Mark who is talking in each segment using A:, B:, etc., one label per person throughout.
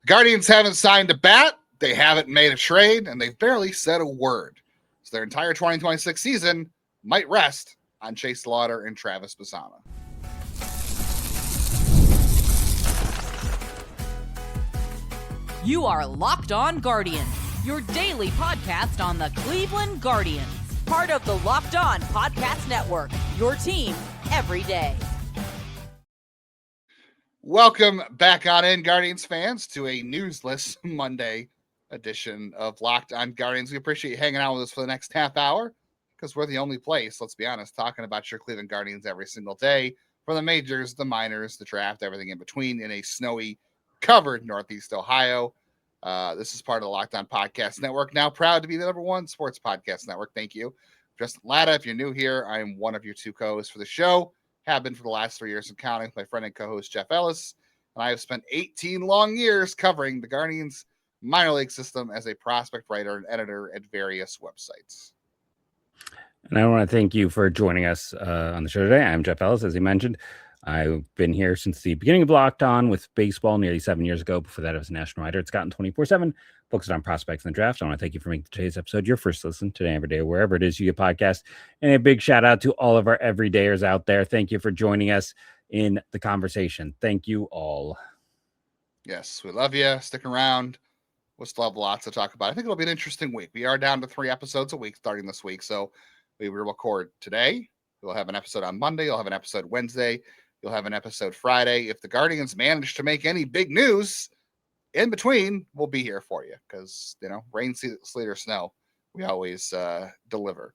A: Guardians haven't signed a bat, they haven't made a trade, and they've barely said a word. So their entire 2026 season might rest on Chase DeLauter and Travis Bazzana.
B: You are Locked On Guardians, your daily podcast on the Cleveland Guardians. Part of the Locked On Podcast Network, your team every day.
A: Welcome back on in, Guardians fans, to a newsless Monday edition of Locked On Guardians. We appreciate you hanging out with us for the next half hour because we're the only place, let's be honest, talking about your Cleveland Guardians every single day, for the majors, the minors, the draft, everything in between, in a snowy, covered Northeast Ohio. This is part of the Locked On Podcast Network, now proud to be the #1 sports podcast network. Thank you. Justin Lada, if you're new here, I'm one of your two co-hosts for the show. Have been for the last 3 years and counting, with my friend and co-host Jeff Ellis, and I have spent 18 long years covering the Guardians minor league system as a prospect writer and editor at various websites.
C: And I want to thank you for joining us on the show today. I'm Jeff Ellis, as he mentioned. I've been here since the beginning of Locked On with baseball nearly 7 years ago. Before that, I was a national writer. It's gotten 24/7, focused on prospects and the draft. I want to thank you for making today's episode your first listen today, every day, wherever it is you get podcasts. And a big shout out to all of our everydayers out there. Thank you for joining us in the conversation. Thank you all.
A: Yes, we love you. Stick around. We'll still have lots to talk about. I think it'll be an interesting week. We are down to 3 episodes a week starting this week. So we will record today. We'll have an episode on Monday. You'll have an episode Wednesday. You'll have an episode Friday. If the Guardians manage to make any big news in between, we'll be here for you because, rain, sleet, or snow, we always deliver.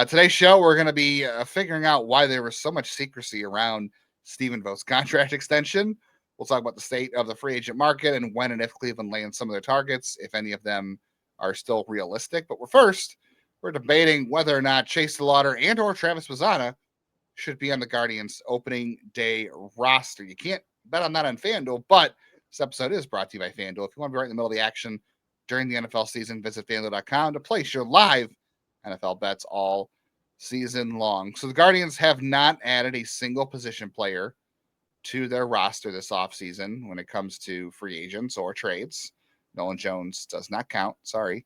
A: Today's show, we're going to be figuring out why there was so much secrecy around Stephen Vogt's contract extension. We'll talk about the state of the free agent market and when and if Cleveland lands some of their targets, if any of them are still realistic. But we're debating whether or not Chase DeLauter and or Travis Bazzana should be on the Guardians opening day roster. You can't bet on that on FanDuel, but this episode is brought to you by FanDuel. If you want to be right in the middle of the action during the NFL season, visit FanDuel.com to place your live NFL bets all season long. So the Guardians have not added a single position player to their roster this offseason when it comes to free agents or trades. Nolan Jones does not count. Sorry.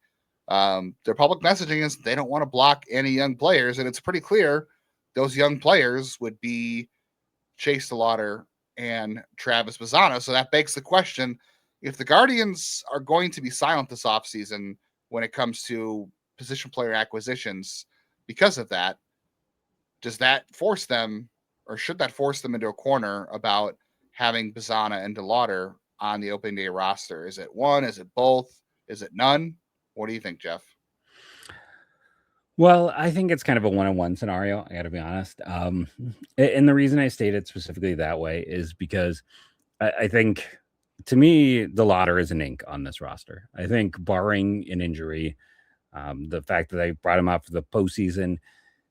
A: Their public messaging is they don't want to block any young players, and it's pretty clear those young players would be Chase DeLauter and Travis Bazzana. So that begs the question, if the Guardians are going to be silent this offseason when it comes to position player acquisitions because of that, does that force them, or should that force them into a corner about having Bazzana and DeLauter on the opening day roster? Is it one? Is it both? Is it none? What do you think, Jeff?
C: Well, I think it's kind of a one-on-one scenario, I got to be honest. And the reason I stated specifically that way is because I think, to me, DeLauter is an ink on this roster. I think barring an injury, the fact that they brought him out for the postseason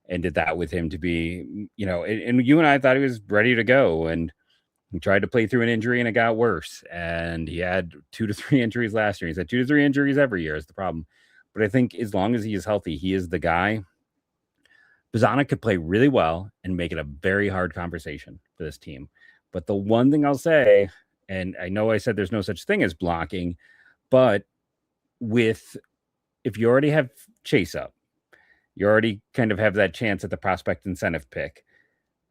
C: and did that with him to be, and you and I thought he was ready to go, and he tried to play through an injury and it got worse. And he had 2 to 3 injuries last year. He's had 2 to 3 injuries every year is the problem. But I think as long as he is healthy, he is the guy. Bazzana could play really well and make it a very hard conversation for this team. But the one thing I'll say, and I know I said there's no such thing as blocking, but if you already have Chase up, you already kind of have that chance at the prospect incentive pick.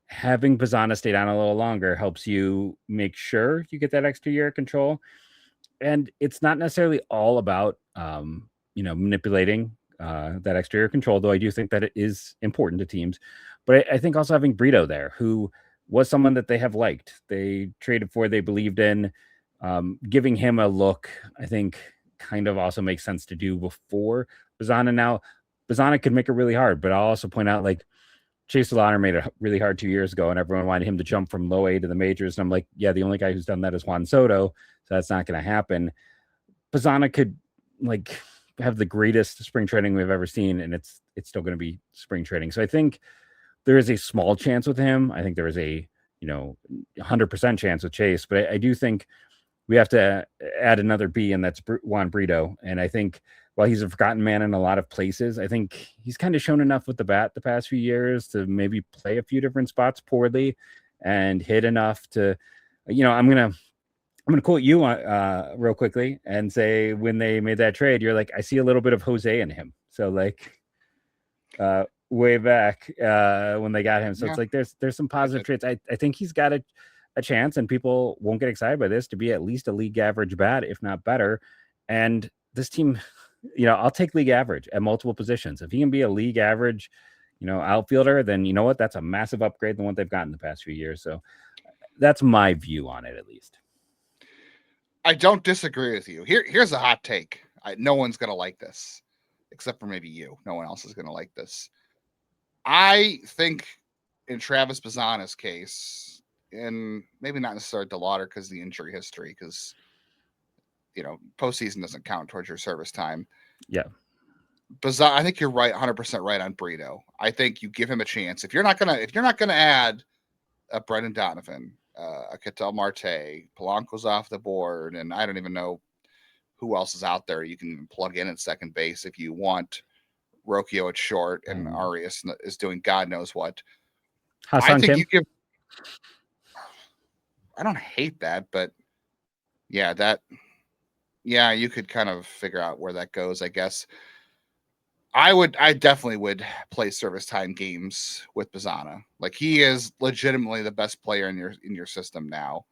C: Having Bazzana stay down a little longer helps you make sure you get that extra year of control. And it's not necessarily all about manipulating that exterior control, though I do think that it is important to teams. But I think also having Brito there, who was someone that they have liked, they traded for, they believed in, giving him a look, I think kind of also makes sense to do before Bazzana. Now, Bazzana could make it really hard, but I'll also point out, Chase DeLauter made it really hard 2 years ago, and everyone wanted him to jump from low A to the majors. And I'm like, yeah, the only guy who's done that is Juan Soto, so that's not going to happen. Bazzana could, have the greatest spring training we've ever seen, and it's still going to be spring training. So I think there is a small chance with him. I think there is a 100% chance with Chase, but I do think we have to add another B, and that's Juan Brito. And I think while he's a forgotten man in a lot of places, I think he's kind of shown enough with the bat the past few years to maybe play a few different spots poorly and hit enough to, I'm going to quote you real quickly and say when they made that trade, you're like, I see a little bit of Jose in him. So like way back when they got him. So
A: Yeah.
C: it's like there's some positive traits. I think he's got a chance, and people won't get excited by this, to be at least a league average bat, if not better. And this team, I'll take league average at multiple positions. If he can be a league average, outfielder, then you know what? That's a massive upgrade than what they've gotten the past few years. So that's my view on it, at least.
A: I don't disagree with you. Here's a hot take. No one's going to like this, except for maybe you. No one else is going to like this. I think in Travis Bazzana's case, and maybe not necessarily DeLauter because of the injury history, because, postseason doesn't count towards your service time.
C: Yeah.
A: Bazzana, I think you're right, 100% right on Brito. I think you give him a chance. If you're not gonna add a Brendan Donovan, a Ketel Marte, Polanco's off the board, and I don't even know who else is out there you can plug in at second base if you want Rocchio at short and Arias is doing God knows what.
C: I think
A: I don't hate that, but you could kind of figure out where that goes, I guess. I definitely would play service time games with Bazzana. Like, he is legitimately the best player in your system now.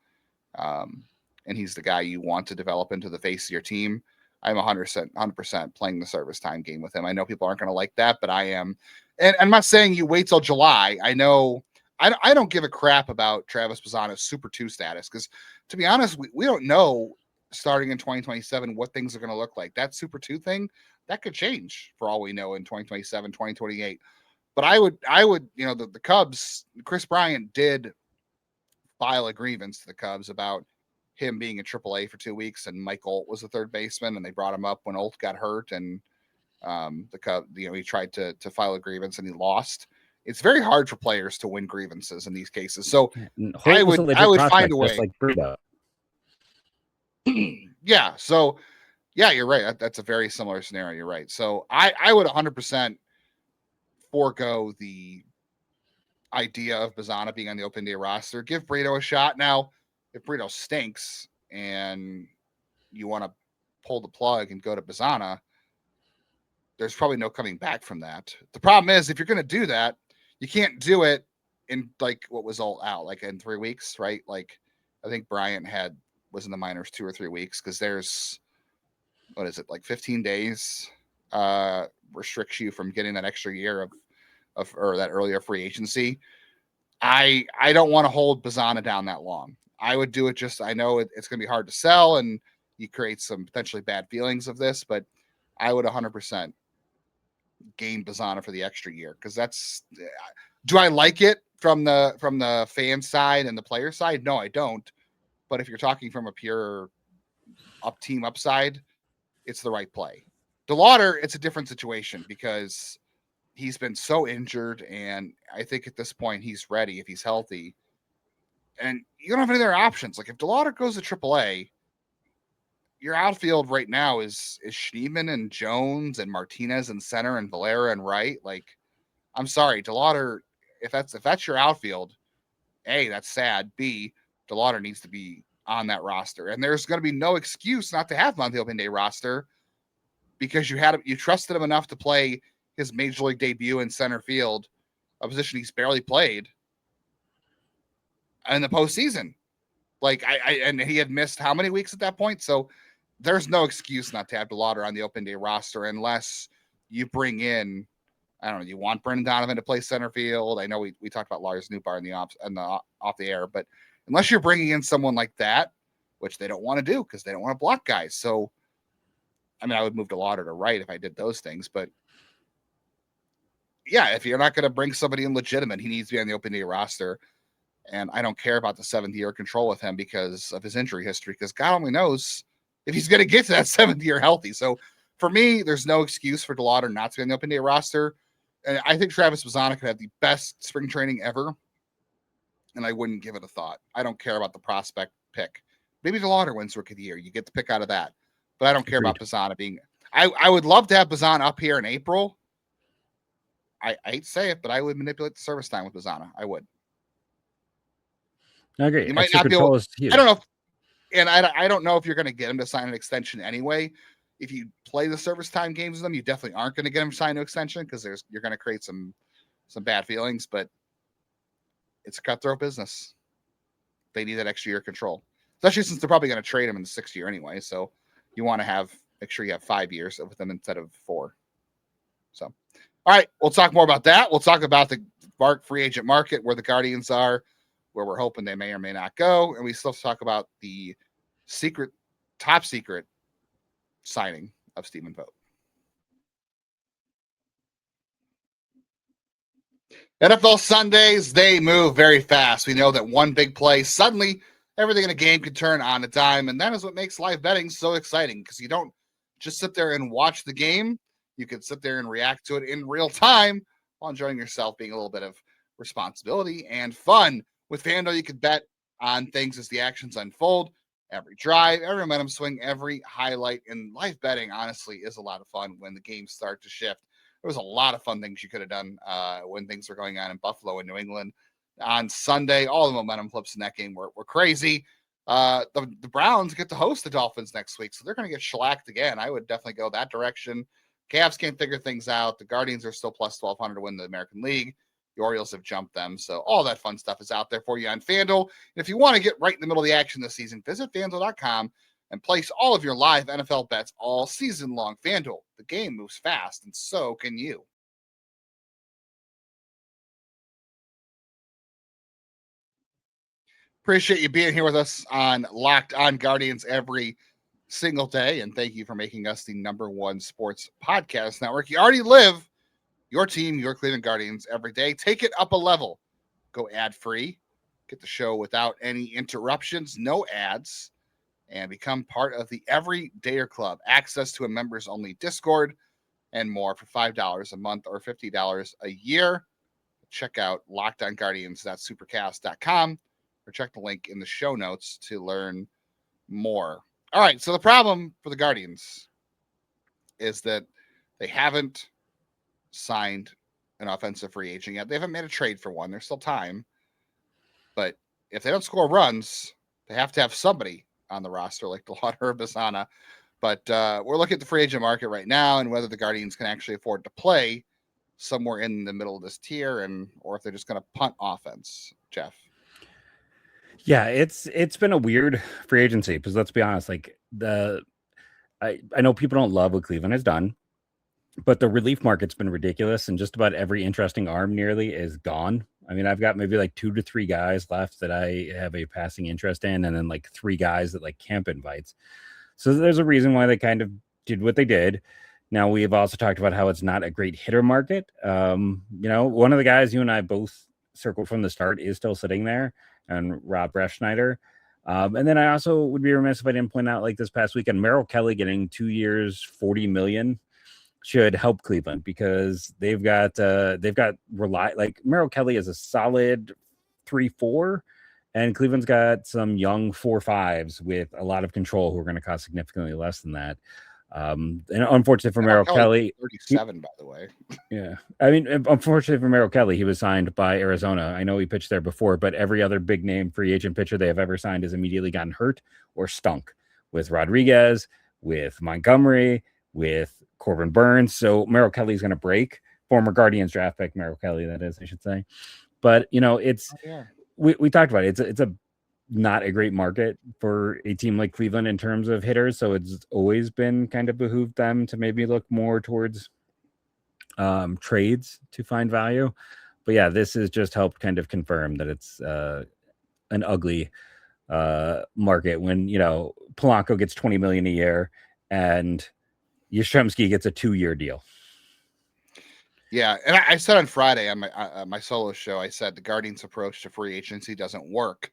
A: And he's the guy you want to develop into the face of your team. I'm 100% playing the service time game with him. I know people aren't going to like that, but I am. And I'm not saying you wait till July. I know I don't give a crap about Travis Bazzana's Super 2 status, because, to be honest, we don't know starting in 2027 what things are going to look like. That Super 2 thing, that could change for all we know in 2027, 2028. But I would, the Cubs, Chris Bryant did file a grievance to the Cubs about him being in AAA for 2 weeks, and Mike Olt was the third baseman, and they brought him up when Olt got hurt, and the Cubs, he tried to file a grievance and he lost. It's very hard for players to win grievances in these cases. So I would find a way.
C: Like Brito.
A: Yeah. So yeah, you're right. That's a very similar scenario. You're right. So I would 100% forego the idea of Bazzana being on the open day roster. Give Brito a shot. Now, if Brito stinks and you want to pull the plug and go to Bazzana, there's probably no coming back from that. The problem is, if you're going to do that, you can't do it in, like, what was all out, like, in 3 weeks, right? Like, I think Bryant was in the minors 2 or 3 weeks, because there's, what is it, like 15 days restricts you from getting that extra year or that earlier free agency. I don't want to hold Bazzana down that long. I would do it I know it's going to be hard to sell, and you create some potentially bad feelings of this, but I would 100% game Bazzana for the extra year, because do I like it from the fan side and the player side? No, I don't. But if you're talking from a pure team upside, it's the right play. DeLauter, it's a different situation, because he's been so injured, and I think at this point he's ready if he's healthy. And you don't have any other options. Like, if DeLauter goes to AAA, your outfield right now is Schneemann and Jones and Martinez in center and Valera and right. Like, I'm sorry, DeLauter, if that's your outfield, A, that's sad. B, DeLauter needs to be on that roster. And there's going to be no excuse not to have him on the open day roster, because you trusted him enough to play his major league debut in center field, a position he's barely played in the postseason. Like, and he had missed how many weeks at that point? So there's no excuse not to have DeLauter on the open day roster, unless you bring in, I don't know, you want Brendan Donovan to play center field. I know we talked about Lars Nootbaar off the air, but unless you're bringing in someone like that, which they don't want to do because they don't want to block guys. So, I mean, I would move DeLauter to right if I did those things, but yeah, if you're not going to bring somebody in legitimate, he needs to be on the open day roster. And I don't care about the 7th year control with him because of his injury history, because God only knows if he's going to get to that 7th year healthy. So for me, there's no excuse for DeLauter not to be on the open day roster. And I think Travis Bazzana could have the best spring training ever, and I wouldn't give it a thought. I don't care about the prospect pick. Maybe DeLauter wins Rookie of the Year. You get the pick out of that. But I don't care about Bazzana being – I would love to have Bazzana up here in April. I hate to say it, but I would manipulate the service time with Bazzana. I would.
C: I agree.
A: You might not be able – I don't know. And I don't know if you're going to get him to sign an extension anyway. If you play the service time games with them, you definitely aren't going to get him to sign an extension because you're going to create some bad feelings. But it's a cutthroat business. They need that extra year control, especially since they're probably going to trade him in the 6th year anyway. So you want to make sure you have 5 years with them instead of 4. So, all right, we'll talk more about that. We'll talk about the free agent market, where the Guardians are, where we're hoping they may or may not go. And we still talk about the top secret signing of Stephen Vogt. NFL Sundays, they move very fast. We know that one big play, suddenly everything in a game could turn on a dime. And that is what makes live betting so exciting, because you don't just sit there and watch the game. You can sit there and react to it in real time while enjoying yourself, being a little bit of responsibility and fun. With FanDuel, you could bet on things as the actions unfold. Every drive, every momentum swing, every highlight. And live betting, honestly, is a lot of fun when the games start to shift. There was a lot of fun things you could have done when things were going on in Buffalo and New England on Sunday. All the momentum flips in that game were crazy. The Browns get to host the Dolphins next week, so they're going to get shellacked again. I would definitely go that direction. Cavs can't figure things out. The Guardians are still plus 1,200 to win the American League. The Orioles have jumped them. So all that fun stuff is out there for you on FanDuel. And if you want to get right in the middle of the action this season, visit FanDuel.com and place all of your live NFL bets all season long. FanDuel, the game moves fast, and so can you. Appreciate you being here with us on Locked On Guardians every single day, and thank you for making us the #1 sports podcast network. You already live your team, your Cleveland Guardians, every day. Take it up a level. Go ad-free. Get the show without any interruptions, no ads, and become part of the Everydayer Club. Access to a members-only Discord and more for $5 a month or $50 a year. Check out LockedOnGuardians.supercast.com or check the link in the show notes to learn more. All right, so the problem for the Guardians is that they haven't signed an offensive free agent yet. They haven't made a trade for one. There's still time. But if they don't score runs, they have to have somebody on the roster like DeLauter or Bazzana. But we're looking at the free agent market right now and whether the Guardians can actually afford to play somewhere in the middle of this tier, or if they're just going to punt offense. Jeff.
C: Yeah, it's been a weird free agency because let's be honest, like I know people don't love what Cleveland has done, but the relief market's been ridiculous, and just about every interesting arm nearly is gone. I mean, I've got maybe like 2 to 3 guys left that I have a passing interest in, and then like 3 guys that like camp invites. So there's a reason why they kind of did what they did. Now, we have also talked about how it's not a great hitter market. One of the guys you and I both circled from the start is still sitting there, and Rob Refschneider. And then I also would be remiss if I didn't point out, like this past weekend, Merrill Kelly getting 2 years, $40 million should help Cleveland because they've got like Merrill Kelly is a solid 3-4, and Cleveland's got some young 4-5s with a lot of control who are going to cost significantly less than that. And unfortunately for Merrill Kelly,
A: 37, by the way.
C: Yeah. I mean, unfortunately for Merrill Kelly, he was signed by Arizona. I know he pitched there before, but every other big name free agent pitcher they have ever signed has immediately gotten hurt or stunk, with Rodriguez, with Montgomery, with Corbin Burns. So Merrill Kelly's going to break. Former Guardians draft pick Merrill Kelly, that is, I should say. But, it's we talked about it. It's a not a great market for a team like Cleveland in terms of hitters. So it's always been kind of behooved them to maybe look more towards trades to find value. But yeah, this has just helped kind of confirm that it's an ugly market when, Polanco gets $20 million a year and Yastrzemski gets a 2-year deal.
A: Yeah, and I said on Friday on my solo show, I said the Guardians' approach to free agency doesn't work.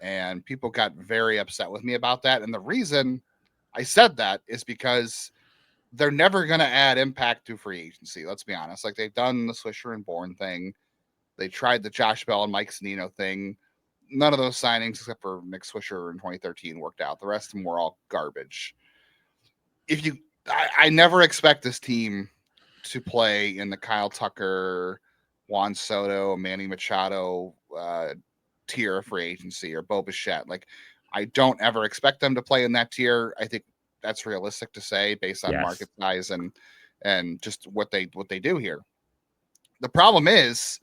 A: And people got very upset with me about that. And the reason I said that is because they're never going to add impact to free agency. Let's be honest. Like, they've done the Swisher and Bourne thing. They tried the Josh Bell and Mike Zunino thing. None of those signings, except for Nick Swisher in 2013, worked out. The rest of them were all garbage. I never expect this team to play in the Kyle Tucker, Juan Soto, Manny Machado, tier of free agency, or Bo Bichette. Like, I don't ever expect them to play in that tier. I think that's realistic to say based on market size and just what they do here. The problem is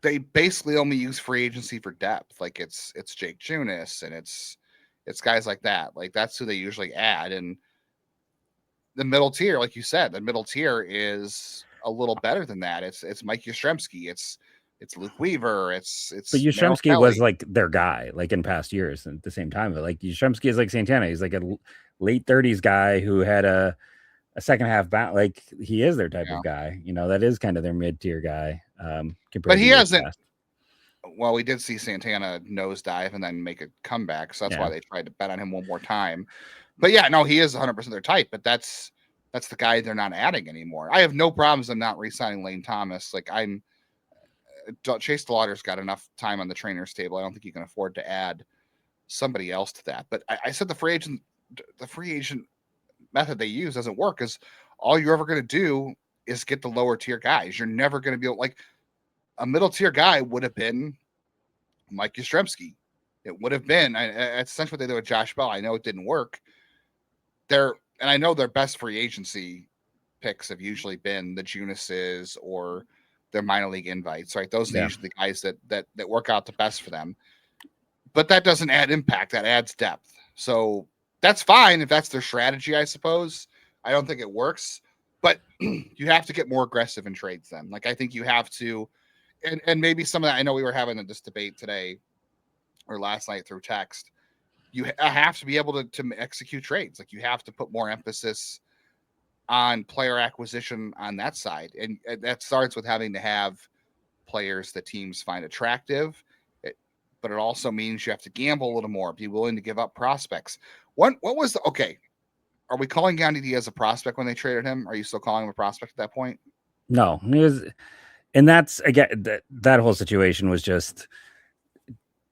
A: they basically only use free agency for depth. Like it's Jake Junis and it's guys like that. Like that's who they usually add. And the middle tier, like you said, the middle tier is a little better than that. It's Mike Yastrzemski. It's Luke Weaver.
C: But Yastrzemski was like their guy, like in past years at the same time. But like Yastrzemski is like Santana. He's like a late 30s guy who had a second half bat. Like he is their type of guy. You know, that is kind of their mid tier guy.
A: But he hasn't. Well, we did see Santana nosedive and then make a comeback, so that's why they tried to bet on him one more time. But yeah, no, he is 100% their type. But that's the guy they're not adding anymore. I have no problems them not re-signing Lane Thomas. Like Chase DeLauter's got enough time on the trainer's table. I don't think you can afford to add somebody else to that. But I said the free agent method they use doesn't work because all you're ever going to do is get the lower tier guys. You're never going to be able, like a middle tier guy would have been Mike Yastrzemski. It would have been. That's essentially what they did with Josh Bell. I know it didn't work. And I know their best free agency picks have usually been the Junises or their minor league invites, right? Those are usually the guys that work out the best for them. But that doesn't add impact. That adds depth. So that's fine if that's their strategy, I suppose. I don't think it works. But you have to get more aggressive in trades then. Like I think you have to, and maybe some of that, I know we were having this debate today or last night through text. You have to be able to execute trades. Like you have to put more emphasis on player acquisition on that side. And that starts with having to have players that teams find attractive. But it also means you have to gamble a little more, be willing to give up prospects. What was okay? Are we calling Yandy Diaz a prospect when they traded him? Are you still calling him a prospect at that point?
C: No, he was, and that's again that whole situation was just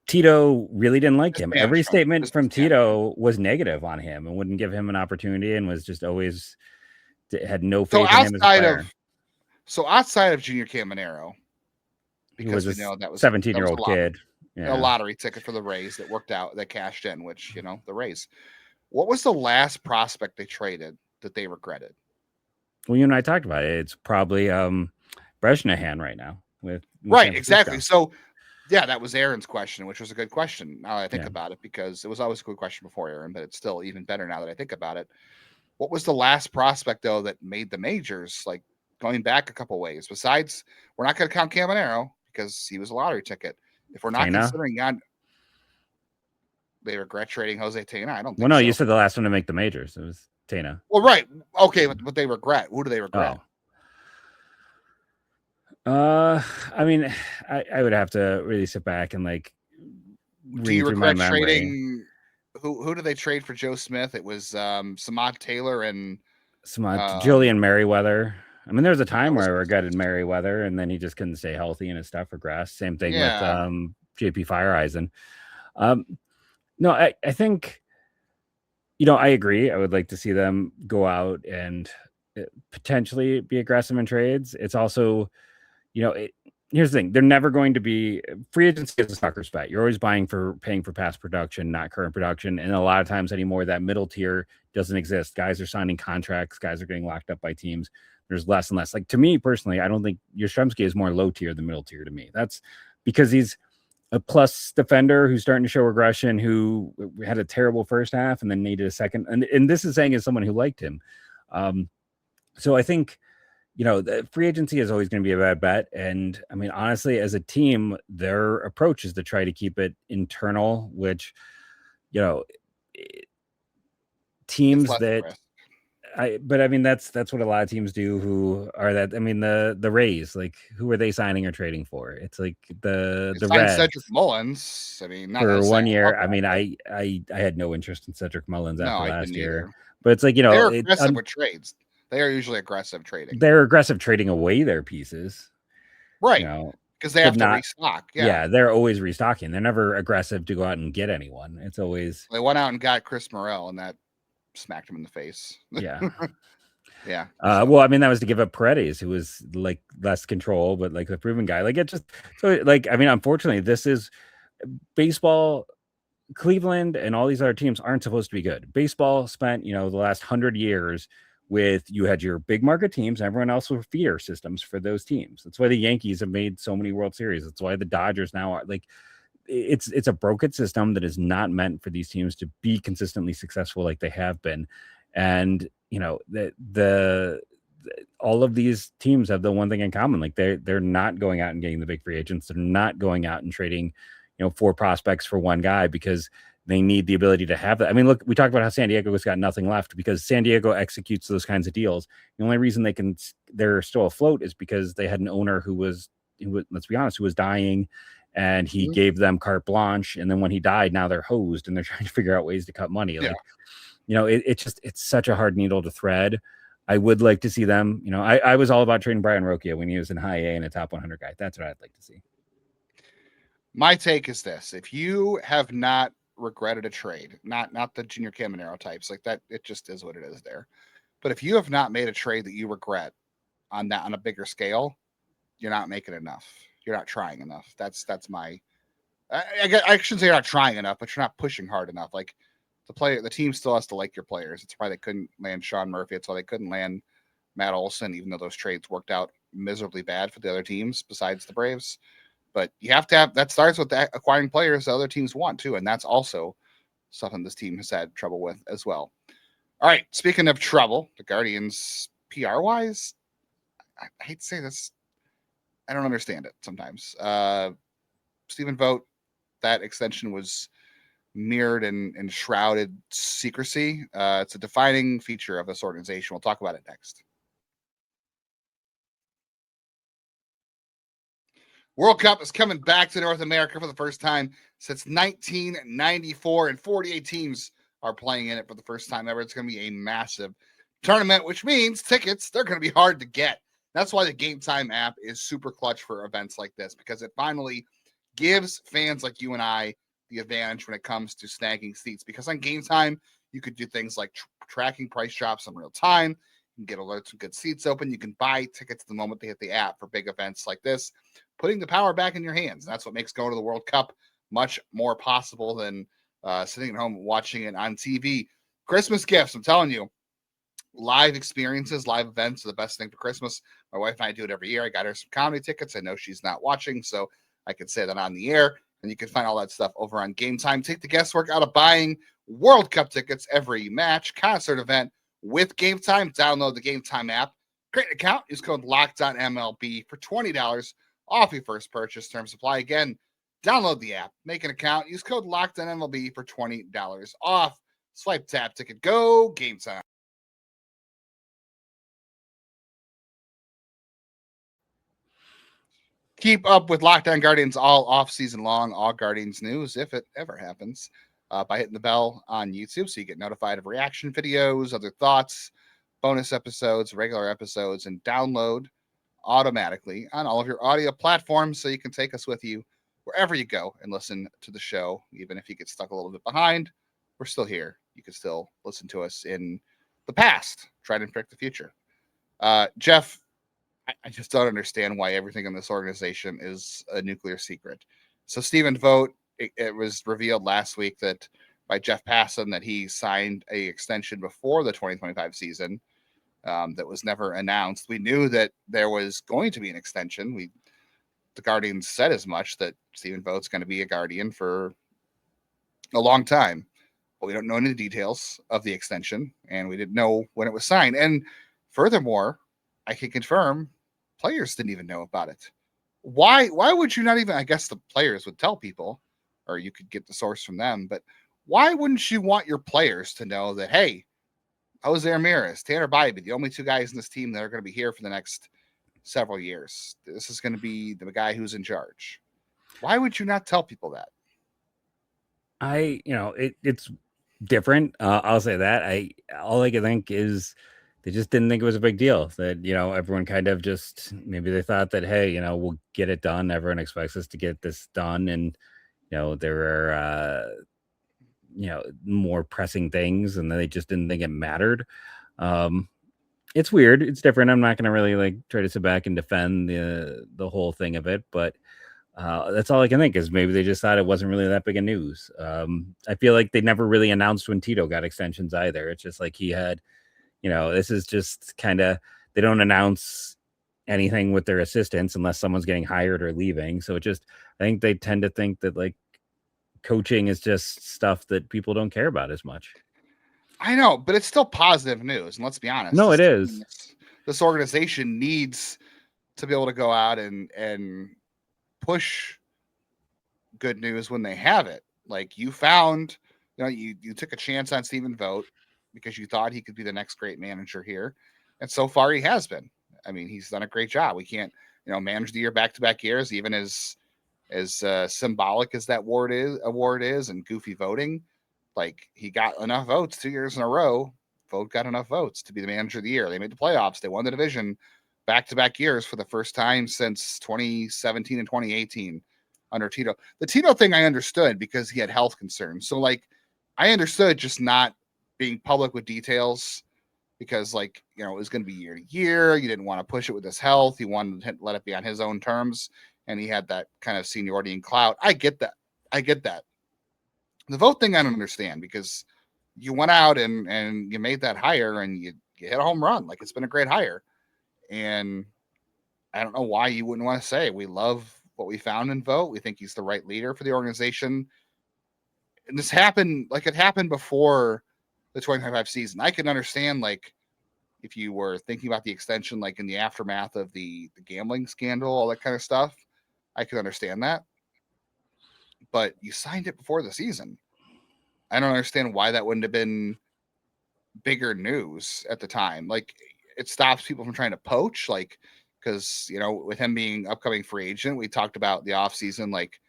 C: Tito really didn't like him. Every statement from Tito was negative on him and wouldn't give him an opportunity and was just always had no faith in him as a player.
A: So outside of Junior Caminero, because we know that was
C: 17-year-old kid,
A: a lottery ticket for the Rays that worked out, that cashed in, which the Rays. What was the last prospect they traded that they regretted?
C: Well, you and I talked about it. It's probably Bresnahan right now with
A: right, exactly. So yeah, that was Aaron's question, which was a good question. Now that I think about it, because it was always a good question before Aaron, but it's still even better now that I think about it. What was the last prospect though that made the majors? Like going back a couple ways. Besides, we're not going to count Caminero because he was a lottery ticket. If we're not considering they regret trading Jose Tena. I don't think.
C: Well, no, you said the last one to make the majors. It was Tena.
A: Well, right. Okay, but they regret. Who do they regret?
C: I mean, I would have to really sit back and like.
A: Do you regret trading? Who did they trade for Joe Smith? It was Samad Taylor and
C: Julian Merriweather. I mean, there was a time where I regretted Merriweather, and then he just couldn't stay healthy and his stuff regressed. Same thing with JP Fireeisen. No, I think, I agree. I would like to see them go out and potentially be aggressive in trades. It's also, here's the thing. They're never going to be free agency is a sucker's bet. You're always paying for past production, not current production. And a lot of times anymore, that middle tier doesn't exist. Guys are signing contracts. Guys are getting locked up by teams. There's less and less. Like, to me personally, I don't think Yastrzemski is more low tier than middle tier to me. That's because he's a plus defender who's starting to show regression, who had a terrible first half and then needed a second. And this is saying as someone who liked him. So I think, the free agency is always going to be a bad bet. And I mean, honestly, as a team, their approach is to try to keep it internal, which, teams that but I mean, that's what a lot of teams do who are that. I mean, the Rays, like, who are they signing or trading for? It's like the Reds.
A: Cedric Mullins. I mean, not
C: for 1 year. I mean, I had no interest in Cedric Mullins after last year, but it's like,
A: they're aggressive with trades. They are usually aggressive trading.
C: They're aggressive trading away their pieces.
A: Right. Because they have to restock.
C: Yeah, they're always restocking. They're never aggressive to go out and get anyone. It's always.
A: They went out and got Chris Morel, and that smacked him in the face.
C: Yeah.
A: Yeah.
C: Well, I mean, that was to give up Paredes, who was like less control, but like the proven guy. Like, it just, so like, I mean, unfortunately, this is baseball, Cleveland and all these other teams aren't supposed to be good. Baseball spent, the last 100 years with, you had your big market teams, and everyone else were feeder systems for those teams. That's why the Yankees have made so many World Series. That's why the Dodgers now are like, it's a broken system that is not meant for these teams to be consistently successful like they have been. And, the all of these teams have the one thing in common. Like they're not going out and getting the big free agents. They're not going out and trading, 4 prospects for one guy, because they need the ability to have that. I mean, look, we talked about how San Diego has got nothing left because San Diego executes those kinds of deals. The only reason they're still afloat is because they had an owner who was, let's be honest, who was dying, and he gave them carte blanche. And then when he died, now they're hosed and they're trying to figure out ways to cut money.
A: Yeah.
C: Like, it's such a hard needle to thread. I would like to see them, I was all about trading Brian Rocchio when he was in high A and a top 100 guy. That's what I'd like to see.
A: My take is this: if you have not regretted a trade, not the Junior Caminero types like that, it just is what it is there. But if you have not made a trade that you regret on a bigger scale, you're not making enough. You're not trying enough. That's my. I shouldn't say you're not trying enough, but you're not pushing hard enough. Like the team still has to like your players. It's why they couldn't land Sean Murphy. It's why they couldn't land Matt Olson, even though those trades worked out miserably bad for the other teams besides the Braves. But you have to have that starts with acquiring players the other teams want too, and that's also something this team has had trouble with as well. All right, speaking of trouble, the Guardians PR wise, I hate to say this, I don't understand it sometimes. Stephen Vogt, that extension was mirrored and shrouded secrecy. It's a defining feature of this organization. We'll talk about it next. World Cup is coming back to North America for the first time since 1994, and 48 teams are playing in it for the first time ever. It's going to be a massive tournament, which means tickets, they're going to be hard to get. That's why the Game Time app is super clutch for events like this, because it finally gives fans like you and I the advantage when it comes to snagging seats. Because on Game Time, you could do things like tracking price drops in real time. You can get alerts when good seats open. You can buy tickets the moment they hit the app for big events like this, putting the power back in your hands. And that's what makes going to the World Cup much more possible than sitting at home watching it on TV. Christmas gifts, I'm telling you, live experiences, live events are the best thing for Christmas. My wife and I do it every year. I got her some comedy tickets. I know she's not watching, so I can say that on the air. And you can find all that stuff over on Game Time. Take the guesswork out of buying World Cup tickets every match, concert, event with Game Time. Download the Game Time app. Create an account. Use code LOCKEDONMLB for $20 off your first purchase. Terms apply. Again, download the app. Make an account. Use code LOCKEDONMLB for $20 off. Swipe, tap, ticket, go. Game Time. Keep up with Locked On Guardians all off-season long, all Guardians news, if it ever happens, by hitting the bell on YouTube so you get notified of reaction videos, other thoughts, bonus episodes, regular episodes, and download automatically on all of your audio platforms so you can take us with you wherever you go and listen to the show. Even if you get stuck a little bit behind, we're still here. You can still listen to us in the past, try to predict the future. Jeff, I just don't understand why everything in this organization is a nuclear secret. So Stephen Vogt, it was revealed last week that by Jeff Passan that he signed a extension before the 2025 season that was never announced. We knew that there was going to be an extension. The Guardians said as much, that Stephen Vogt's going to be a Guardian for a long time. But we don't know any details of the extension, and we didn't know when it was signed. And furthermore, I can confirm players didn't even know about it. Why would you not even, I guess the players would tell people, or you could get the source from them, but why wouldn't you want your players to know that, hey, Jose Ramirez, Tanner Bybee, the only two guys in this team that are going to be here for the next several years. This is going to be the guy who's in charge. Why would you not tell people that?
C: It's different. I'll say that. All I can think is they just didn't think it was a big deal. That, everyone kind of just, maybe they thought that, hey, we'll get it done. Everyone expects us to get this done. And, there are, more pressing things, and they just didn't think it mattered. It's weird. It's different. I'm not going to really try to sit back and defend the whole thing of it, but That's all I can think is maybe they just thought it wasn't really that big of news. I feel like they never really announced when Tito got extensions either. It's just like he had, this is just kind of, they don't announce anything with their assistants unless someone's getting hired or leaving. So I think they tend to think that like coaching is just stuff that people don't care about as much.
A: I know, but it's still positive news. And let's be honest.
C: No, it is.
A: This organization needs to be able to go out and push good news when they have it. Like you found, you took a chance on Stephen Vogt because you thought he could be the next great manager here. And so far he has been. I mean, he's done a great job. We can't, manage the year back-to-back years, even as symbolic as that award is and goofy voting. Like he got enough votes 2 years in a row. Vogt got enough votes to be the manager of the year. They made the playoffs. They won the division back-to-back years for the first time since 2017 and 2018 under Tito. The Tito thing I understood because he had health concerns. So like I understood just not being public with details because like, it was going to be year to year. You didn't want to push it with his health. You wanted to let it be on his own terms. And he had that kind of seniority and clout. I get that. The Vogt thing I don't understand because you went out and you made that hire and you hit a home run. Like it's been a great hire. And I don't know why you wouldn't want to say we love what we found in Vogt. We think he's the right leader for the organization. And this happened like it happened before the 2025 season. I can understand like if you were thinking about the extension, like in the aftermath of the gambling scandal, all that kind of stuff, I could understand that. But you signed it before the season. I don't understand why that wouldn't have been bigger news at the time. Like it stops people from trying to poach, like because with him being upcoming free agent, we talked about the offseason. Like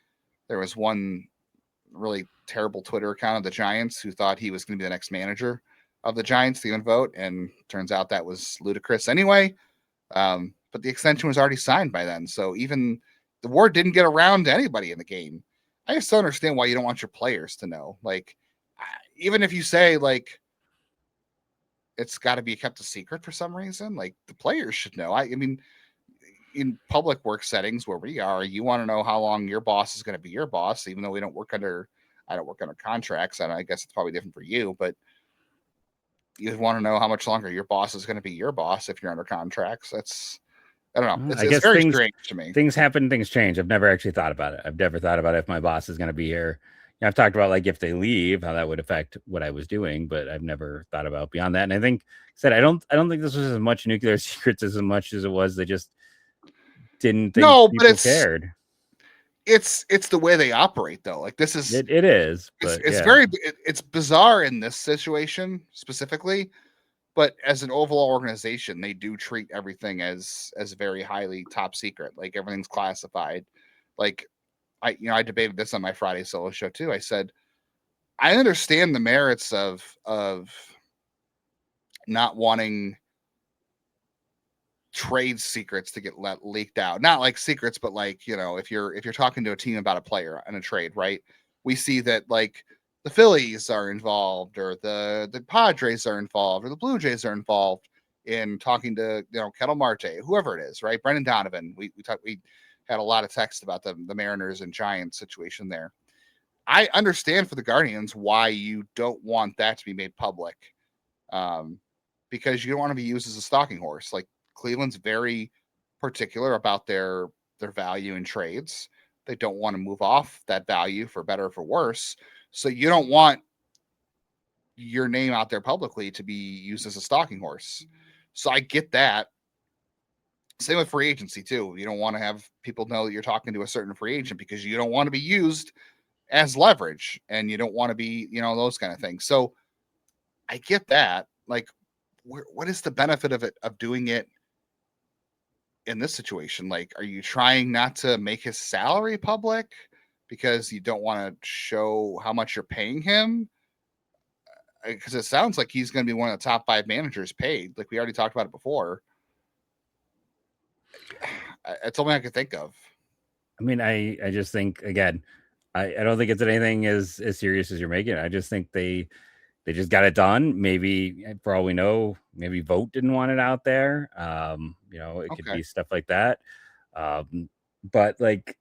A: there was one really terrible Twitter account of the Giants who thought he was going to be the next manager of the Giants, Stephen Vogt, and turns out that was ludicrous anyway. But the extension was already signed by then. So even the word didn't get around to anybody in the game. I just don't understand why you don't want your players to know. Like, even if you say like it's got to be kept a secret for some reason, like the players should know. I mean, in public work settings where we are, you want to know how long your boss is going to be your boss, even though I don't work under contracts. And I guess it's probably different for you, but you want to know how much longer your boss is going to be your boss if you're under contracts. I don't know. It's very strange to me.
C: Things happen, things change. I've never actually thought about it. I've never thought about if my boss is going to be here. I've talked about like if they leave, how that would affect what I was doing, but I've never thought about beyond that. And I think I don't think this was as much nuclear secrets as much as it was they just didn't think people cared.
A: It's the way they operate though. Like this is
C: it is, but
A: it's bizarre in this situation specifically. But as an overall organization, they do treat everything as very highly top secret. Like everything's classified. Like I debated this on my Friday solo show too. I said, I understand the merits of not wanting trade secrets to get leaked out. Not like secrets, but like, if you're talking to a team about a player in a trade, right? We see that like the Phillies are involved or the Padres are involved or the Blue Jays are involved in talking to, Kettle Marte, whoever it is, right? Brendan Donovan. We had a lot of text about the Mariners and Giants situation there. I understand for the Guardians why you don't want that to be made public. Because you don't want to be used as a stalking horse. Like Cleveland's very particular about their value in trades. They don't want to move off that value for better or for worse. So you don't want your name out there publicly to be used as a stalking horse. So I get that. Same with free agency too. You don't want to have people know that you're talking to a certain free agent because you don't want to be used as leverage and you don't want to be, those kind of things. So I get that. Like, what is the benefit of doing it in this situation? Like, are you trying not to make his salary public because you don't want to show how much you're paying him? Because it sounds like he's going to be one of the top 5 managers paid. Like we already talked about it before. It's something I could think of.
C: I mean, I just think, again, I don't think it's anything as serious as you're making it. I just think they just got it done. Maybe for all we know, maybe Vogt didn't want it out there. It could be stuff like that. But like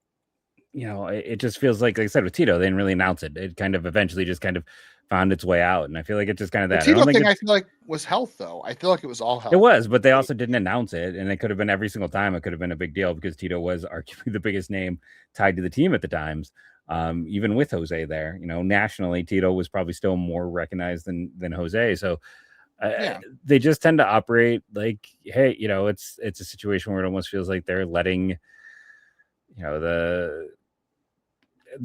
C: it just feels like I said with Tito, they didn't really announce it. It kind of eventually just kind of found its way out. And I feel like it's just kind of
A: The
C: that.
A: Tito thing, I feel like, was health, though. I feel like it was all health.
C: It was, but they also didn't announce it. And it could have been every single time. It could have been a big deal because Tito was arguably the biggest name tied to the team at the times. Even with Jose there, nationally, Tito was probably still more recognized than Jose. So they just tend to operate like, hey, it's a situation where it almost feels like they're letting, they're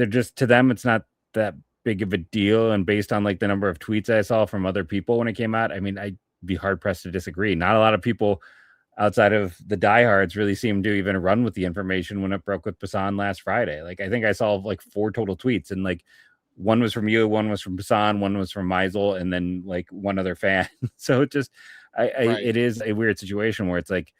C: just, to them, it's not that big of a deal. And based on like the number of tweets I saw from other people when it came out, I mean, I'd be hard pressed to disagree. Not a lot of people outside of the diehards really seemed to even run with the information when it broke with Bazzana last Friday. Like, I think I saw like 4 total tweets, and like one was from you, one was from Bazzana, one was from Meisel, and then like one other fan. So it just, it is a weird situation where it's like,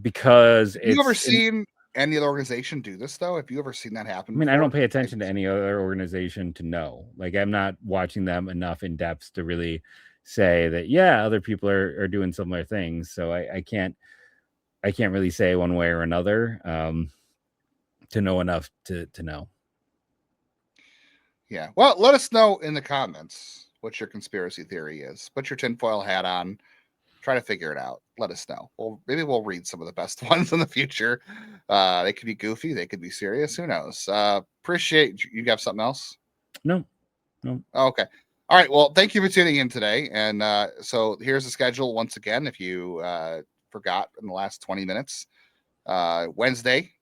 C: because
A: have you ever seen any other organization do this, though? Have you ever seen that happen?
C: I mean, I don't pay attention to any other organization to know. Like, I'm not watching them enough in depth to really say that, yeah, other people are doing similar things. So I can't really say one way or another to know enough to know.
A: Yeah. Well, let us know in the comments what your conspiracy theory is. Put your tinfoil hat on. Try to figure it out. Let us know. Maybe we'll read some of the best ones in the future. They could be goofy. They could be serious. Who knows? Appreciate you. Have something else?
C: No.
A: Okay. All right. Well, thank you for tuning in today. And so here's the schedule once again. If you forgot in the last 20 minutes, Wednesday,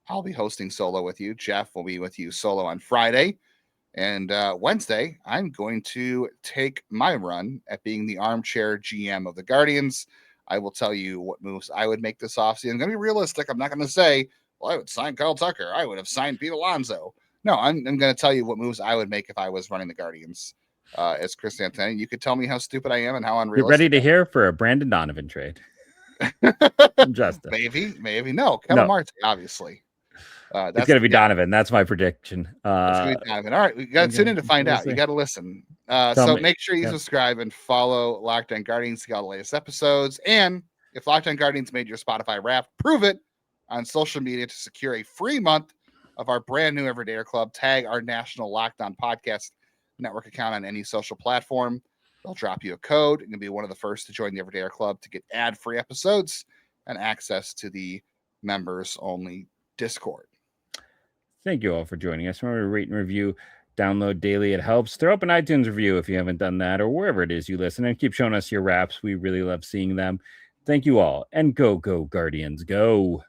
A: I'll be hosting solo with you. Jeff will be with you solo on Friday. And Wednesday, I'm going to take my run at being the armchair GM of the Guardians. I will tell you what moves I would make this offseason. I'm going to be realistic. I'm not going to say, well, I would sign Kyle Tucker. I would have signed Pete Alonso. No, I'm going to tell you what moves I would make if I was running the Guardians. As Chris Antoni, you could tell me how stupid I am and how unrealistic.
C: You're ready to hear for a Brandon Donovan trade. Justin.
A: Maybe. No, Kevin Marte, obviously.
C: It's going to be Donovan. That's my prediction.
A: It's going to be Donovan. All right, we got to tune in to find out. You got to listen. So make sure you subscribe and follow Locked On Guardians to get all the latest episodes. And if Locked On Guardians made your Spotify Wrapped, prove it on social media to secure a free month of our brand new Everydayer Club. Tag our national Locked On Podcast Network account on any social platform. They'll drop you a code. You're going to be one of the first to join the Everydayer Club to get ad-free episodes and access to the members-only Discord.
C: Thank you all for joining us. Remember to rate and review, download daily. It helps. Throw up an iTunes review if you haven't done that, or wherever it is you listen, and keep showing us your raps. We really love seeing them. Thank you all, and go Guardians, go.